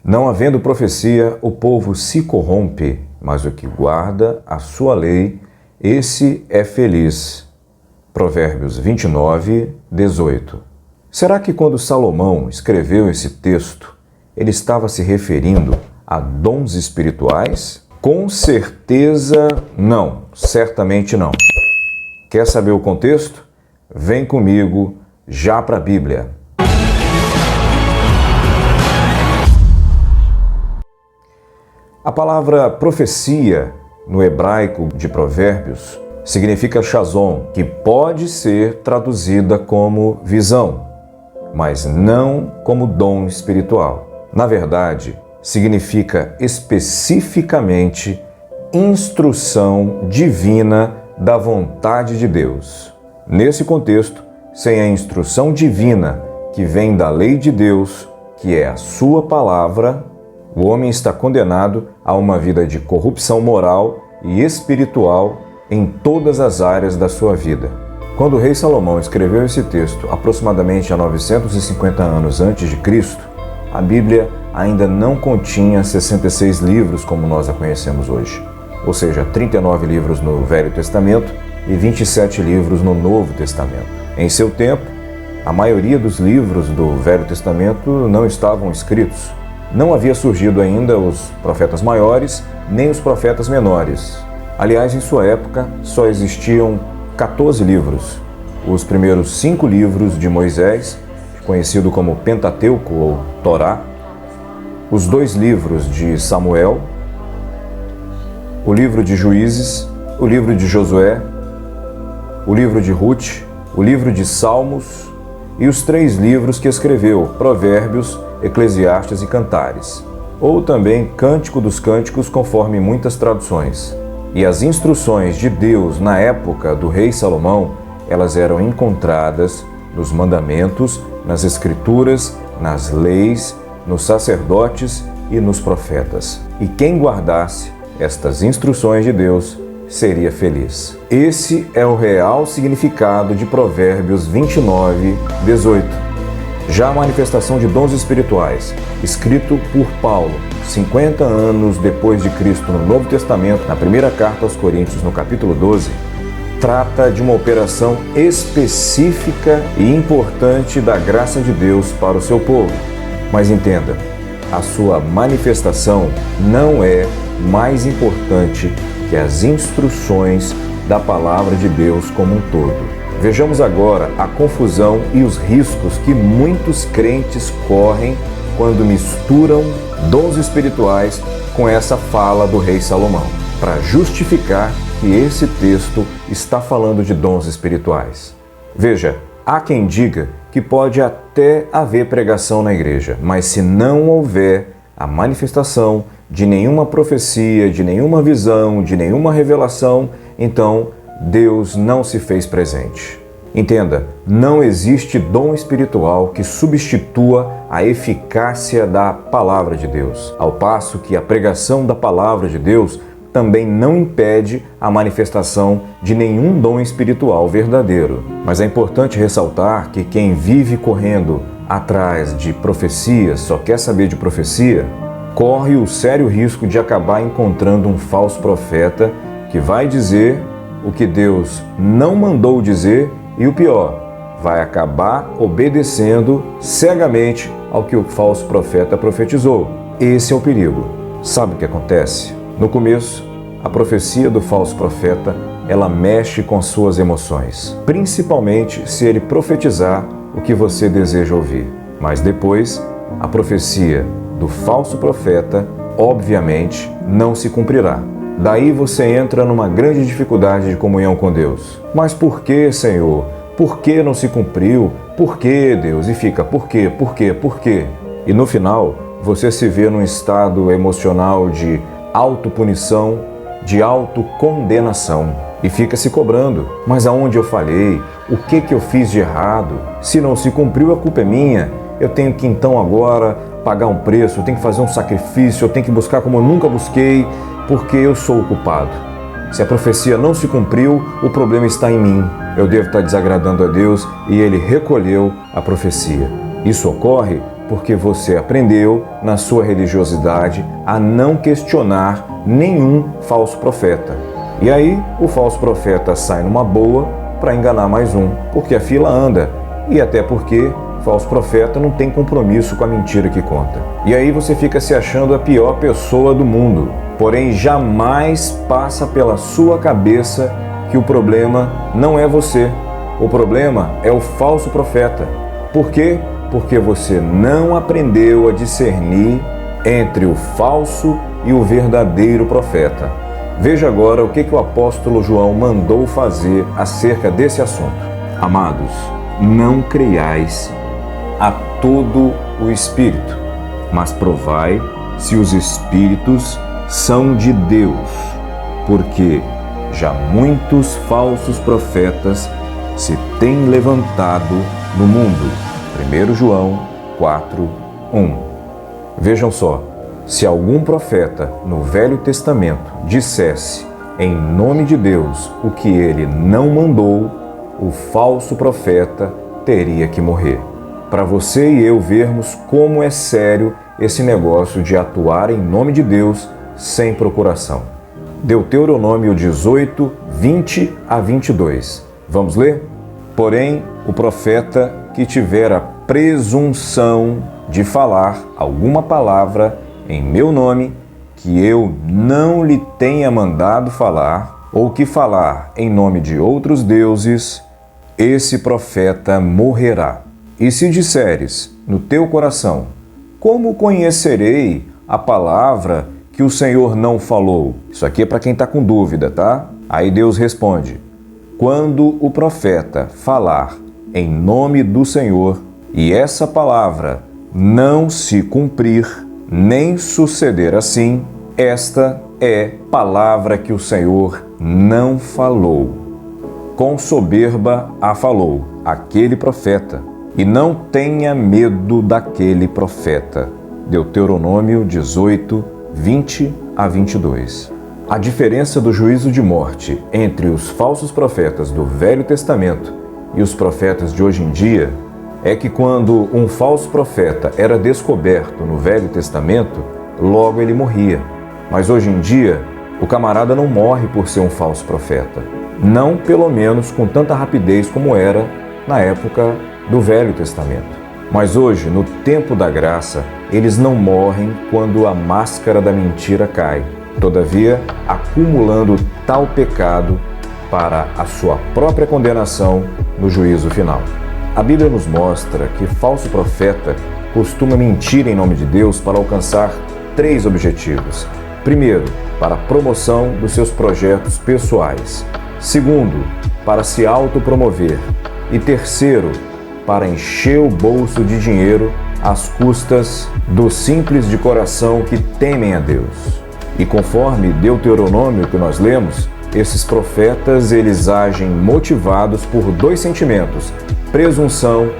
Não havendo profecia, o povo se corrompe, mas o que guarda a sua lei, esse é feliz. Provérbios 29, 18. Será que quando Salomão escreveu esse texto, ele estava se referindo a dons espirituais? Com certeza não, certamente não. Quer saber o contexto? Vem comigo já para a Bíblia. A palavra profecia, no hebraico de Provérbios, significa shazon, que pode ser traduzida como visão, mas não como dom espiritual. Na verdade, significa especificamente instrução divina da vontade de Deus. Nesse contexto, sem a instrução divina que vem da lei de Deus, que é a sua palavra, o homem está condenado a uma vida de corrupção moral e espiritual em todas as áreas da sua vida. Quando o rei Salomão escreveu esse texto, aproximadamente há 950 anos antes de Cristo, a Bíblia ainda não continha 66 livros como nós a conhecemos hoje, ou seja, 39 livros no Velho Testamento e 27 livros no Novo Testamento. Em seu tempo, a maioria dos livros do Velho Testamento não estavam escritos. Não havia surgido ainda os profetas maiores, nem os profetas menores. Aliás, em sua época, só existiam 14 livros. Os primeiros 5 livros de Moisés, conhecido como Pentateuco ou Torá, os 2 livros de Samuel, o livro de Juízes, o livro de Josué, o livro de Ruth, o livro de Salmos e os 3 livros que escreveu, Provérbios, Eclesiastes e Cantares, ou também Cântico dos Cânticos, conforme muitas traduções. E as instruções de Deus na época do rei Salomão, elas eram encontradas nos mandamentos, nas escrituras, nas leis, nos sacerdotes e nos profetas. E quem guardasse estas instruções de Deus seria feliz. Esse é o real significado de Provérbios 29, 18. Já a manifestação de dons espirituais, escrito por Paulo, 50 anos depois de Cristo no Novo Testamento, na primeira carta aos Coríntios, no capítulo 12, trata de uma operação específica e importante da graça de Deus para o seu povo. Mas entenda, a sua manifestação não é mais importante que as instruções da palavra de Deus como um todo. Vejamos agora a confusão e os riscos que muitos crentes correm quando misturam dons espirituais com essa fala do rei Salomão, para justificar que esse texto está falando de dons espirituais. Veja, há quem diga que pode até haver pregação na igreja, mas se não houver a manifestação de nenhuma profecia, de nenhuma visão, de nenhuma revelação, então Deus não se fez presente. Entenda, não existe dom espiritual que substitua a eficácia da palavra de Deus, ao passo que a pregação da palavra de Deus também não impede a manifestação de nenhum dom espiritual verdadeiro. Mas é importante ressaltar que quem vive correndo atrás de profecias, só quer saber de profecia, corre o sério risco de acabar encontrando um falso profeta que vai dizer o que Deus não mandou dizer e o pior, vai acabar obedecendo cegamente ao que o falso profeta profetizou. Esse é o perigo. Sabe o que acontece? No começo, a profecia do falso profeta, ela mexe com suas emoções, principalmente se ele profetizar o que você deseja ouvir. Mas depois, a profecia do falso profeta, obviamente, não se cumprirá. Daí você entra numa grande dificuldade de comunhão com Deus. Mas por que, Senhor? Por que não se cumpriu? Por que, Deus? E fica, por quê? Por quê? Por quê? E no final, você se vê num estado emocional de autopunição, de autocondenação. E fica se cobrando. Mas aonde eu falhei? O que eu fiz de errado? Se não se cumpriu, a culpa é minha. Eu tenho que então agora pagar um preço, eu tenho que fazer um sacrifício, eu tenho que buscar como eu nunca busquei, porque eu sou o culpado. Se a profecia não se cumpriu, o problema está em mim. Eu devo estar desagradando a Deus e Ele recolheu a profecia. Isso ocorre porque você aprendeu na sua religiosidade a não questionar nenhum falso profeta. E aí o falso profeta sai numa boa para enganar mais um, porque a fila anda, e até porque falso profeta não tem compromisso com a mentira que conta. E aí você fica se achando a pior pessoa do mundo. Porém, jamais passa pela sua cabeça que o problema não é você. O problema é o falso profeta. Por quê? Porque você não aprendeu a discernir entre o falso e o verdadeiro profeta. Veja agora o que o apóstolo João mandou fazer acerca desse assunto. Amados, não creiais a todo o Espírito, mas provai se os Espíritos são de Deus, porque já muitos falsos profetas se têm levantado no mundo. 1 João 4:1. Vejam só, se algum profeta no Velho Testamento dissesse em nome de Deus o que ele não mandou, o falso profeta teria que morrer. Para você e eu vermos como é sério esse negócio de atuar em nome de Deus sem procuração. Deuteronômio 18, 20 a 22. Vamos ler? Porém, o profeta que tiver a presunção de falar alguma palavra em meu nome, que eu não lhe tenha mandado falar, ou que falar em nome de outros deuses, esse profeta morrerá. E se disseres no teu coração, como conhecerei a palavra que o Senhor não falou? Isso aqui é para quem está com dúvida, tá? Aí Deus responde, quando o profeta falar em nome do Senhor, e essa palavra não se cumprir, nem suceder assim, esta é palavra que o Senhor não falou. Com soberba a falou aquele profeta, e não tenha medo daquele profeta. Deuteronômio 18, 20 a 22. A diferença do juízo de morte entre os falsos profetas do Velho Testamento e os profetas de hoje em dia é que quando um falso profeta era descoberto no Velho Testamento, logo ele morria. Mas hoje em dia, o camarada não morre por ser um falso profeta. Não, pelo menos, com tanta rapidez como era na época do Velho Testamento. Mas hoje, no tempo da graça, eles não morrem quando a máscara da mentira cai. Todavia, acumulando tal pecado para a sua própria condenação no juízo final. A Bíblia nos mostra que falso profeta costuma mentir em nome de Deus para alcançar 3 objetivos. Primeiro, para a promoção dos seus projetos pessoais. Segundo, para se autopromover. E terceiro, para encher o bolso de dinheiro às custas dos simples de coração que temem a Deus. E conforme Deuteronômio que nós lemos, esses profetas eles agem motivados por 2 sentimentos, presunção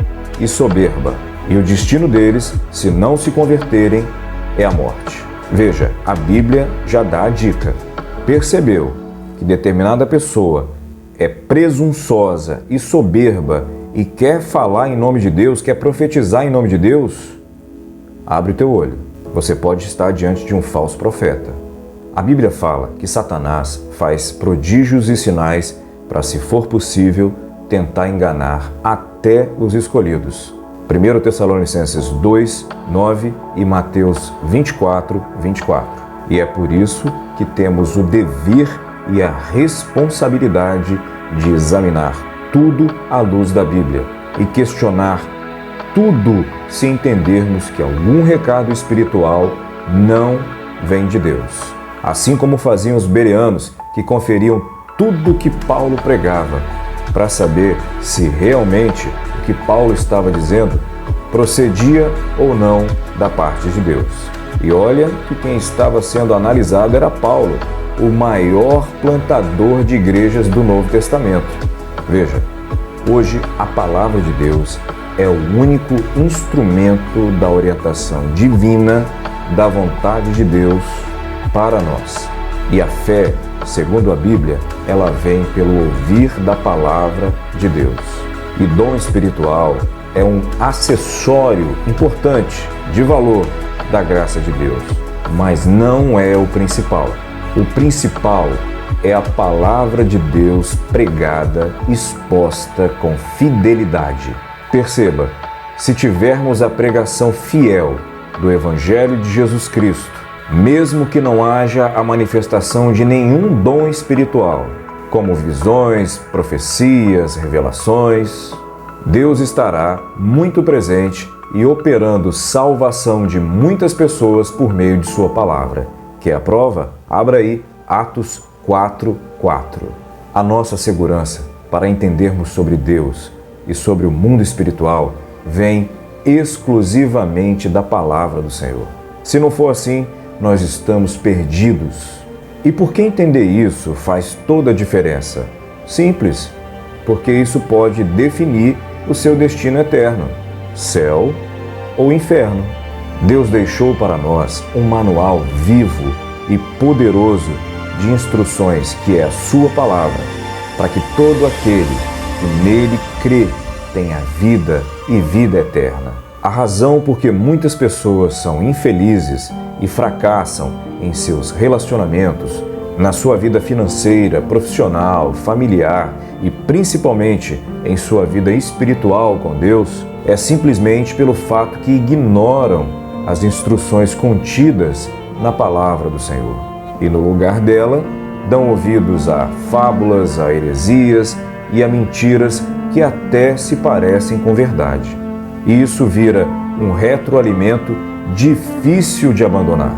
e soberba. E o destino deles, se não se converterem, é a morte. Veja, a Bíblia já dá a dica. Percebeu que determinada pessoa é presunçosa e soberba e quer falar em nome de Deus, quer profetizar em nome de Deus? Abre o teu olho. Você pode estar diante de um falso profeta. A Bíblia fala que Satanás faz prodígios e sinais para, se for possível, tentar enganar até os escolhidos. 1 Tessalonicenses 2, 9 e Mateus 24, 24. E é por isso que temos o dever e a responsabilidade de examinar tudo à luz da Bíblia e questionar tudo se entendermos que algum recado espiritual não vem de Deus. Assim como faziam os bereanos, que conferiam tudo que Paulo pregava para saber se realmente o que Paulo estava dizendo procedia ou não da parte de Deus. E olha que quem estava sendo analisado era Paulo, o maior plantador de igrejas do Novo Testamento. Veja, hoje a palavra de Deus é o único instrumento da orientação divina da vontade de Deus para nós. E a fé, segundo a Bíblia, ela vem pelo ouvir da palavra de Deus. E dom espiritual é um acessório importante, de valor, da graça de Deus, mas não é o principal. O principal é a palavra de Deus pregada, exposta com fidelidade. Perceba, se tivermos a pregação fiel do Evangelho de Jesus Cristo, mesmo que não haja a manifestação de nenhum dom espiritual, como visões, profecias, revelações, Deus estará muito presente e operando salvação de muitas pessoas por meio de sua palavra. Quer a prova? Abra aí Atos 4:4. A nossa segurança para entendermos sobre Deus e sobre o mundo espiritual vem exclusivamente da palavra do Senhor. Se não for assim, nós estamos perdidos. E por que entender isso faz toda a diferença? Simples, porque isso pode definir o seu destino eterno, céu ou inferno. Deus deixou para nós um manual vivo e poderoso de instruções, que é a sua palavra, para que todo aquele que nele crê tenha vida e vida eterna. A razão por que muitas pessoas são infelizes e fracassam em seus relacionamentos, na sua vida financeira, profissional, familiar e principalmente em sua vida espiritual com Deus, é simplesmente pelo fato que ignoram as instruções contidas na palavra do Senhor. E no lugar dela, dão ouvidos a fábulas, a heresias e a mentiras que até se parecem com verdade. E isso vira um retroalimento difícil de abandonar,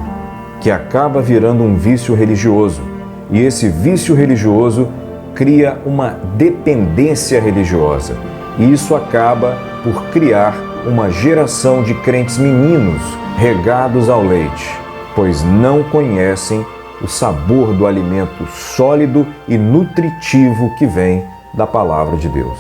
que acaba virando um vício religioso. E esse vício religioso cria uma dependência religiosa. E isso acaba por criar uma geração de crentes meninos regados ao leite, pois não conhecem o sabor do alimento sólido e nutritivo que vem da palavra de Deus.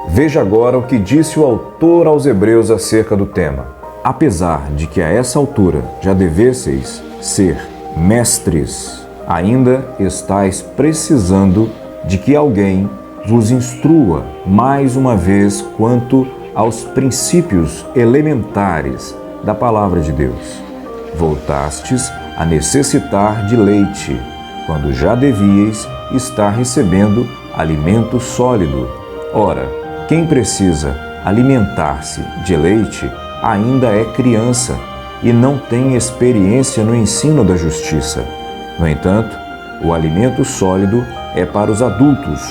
Veja agora o que disse o autor aos Hebreus acerca do tema. Apesar de que a essa altura já devesseis ser mestres, ainda estáis precisando de que alguém vos instrua mais uma vez quanto aos princípios elementares da palavra de Deus. Voltastes a necessitar de leite, quando já devíeis estar recebendo alimento sólido. Ora, quem precisa alimentar-se de leite ainda é criança e não tem experiência no ensino da justiça. No entanto, o alimento sólido é para os adultos,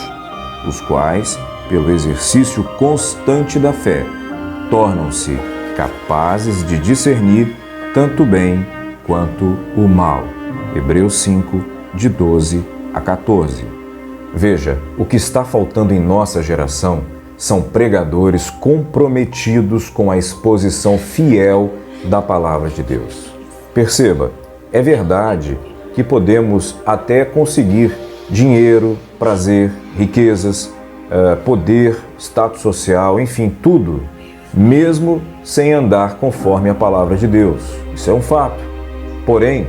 os quais, pelo exercício constante da fé, tornam-se capazes de discernir tanto o bem quanto o mal. Hebreus 5, de 12 a 14. Veja, o que está faltando em nossa geração são pregadores comprometidos com a exposição fiel da palavra de Deus. Perceba, é verdade que podemos até conseguir dinheiro, prazer, riquezas, poder, status social, enfim, tudo, mesmo sem andar conforme a palavra de Deus. Isso é um fato. Porém,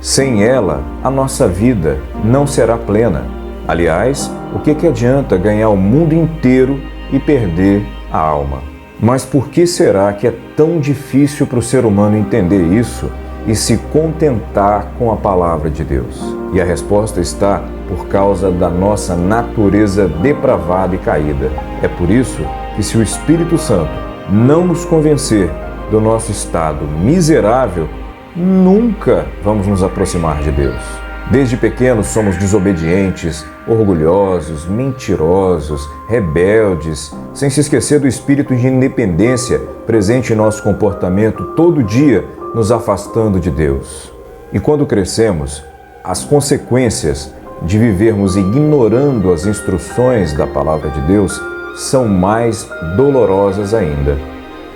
sem ela, a nossa vida não será plena. Aliás, o que adianta ganhar o mundo inteiro e perder a alma? Mas por que será que é tão difícil para o ser humano entender isso e se contentar com a palavra de Deus? E a resposta está por causa da nossa natureza depravada e caída. É por isso que, se o Espírito Santo não nos convencer do nosso estado miserável, nunca vamos nos aproximar de Deus. Desde pequenos somos desobedientes, orgulhosos, mentirosos, rebeldes, sem se esquecer do espírito de independência presente em nosso comportamento todo dia, nos afastando de Deus. E quando crescemos, as consequências de vivermos ignorando as instruções da palavra de Deus são mais dolorosas ainda.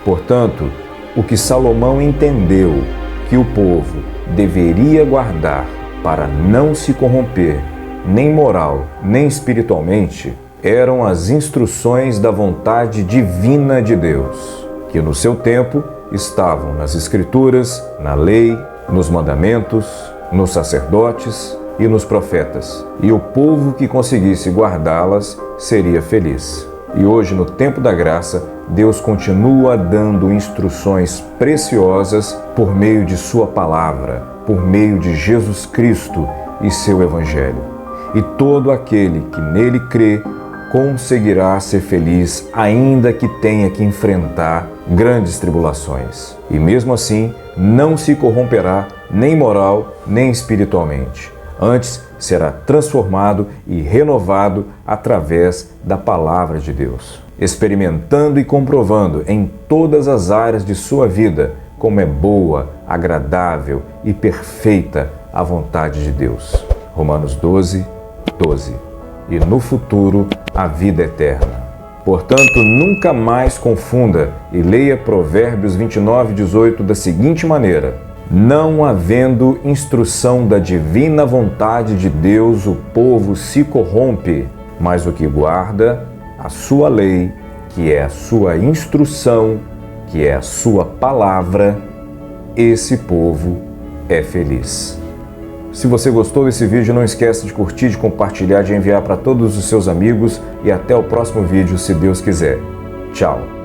Portanto, o que Salomão entendeu que o povo deveria guardar para não se corromper, nem moral, nem espiritualmente, eram as instruções da vontade divina de Deus, que no seu tempo estavam nas Escrituras, na lei, nos mandamentos, nos sacerdotes e nos profetas. E o povo que conseguisse guardá-las seria feliz. E hoje, no tempo da graça, Deus continua dando instruções preciosas por meio de Sua palavra, por meio de Jesus Cristo e seu Evangelho. E todo aquele que nele crê conseguirá ser feliz, ainda que tenha que enfrentar grandes tribulações. E mesmo assim, não se corromperá nem moral, nem espiritualmente. Antes, será transformado e renovado através da palavra de Deus, experimentando e comprovando em todas as áreas de sua vida como é boa, agradável e perfeita a vontade de Deus. Romanos 12, 12. E no futuro, a vida eterna. Portanto, nunca mais confunda e leia Provérbios 29, 18 da seguinte maneira: não havendo instrução da divina vontade de Deus, o povo se corrompe, mas o que guarda a sua lei, que é a sua instrução, que é a sua palavra, esse povo é feliz. Se você gostou desse vídeo, não esqueça de curtir, de compartilhar, de enviar para todos os seus amigos e até o próximo vídeo, se Deus quiser. Tchau!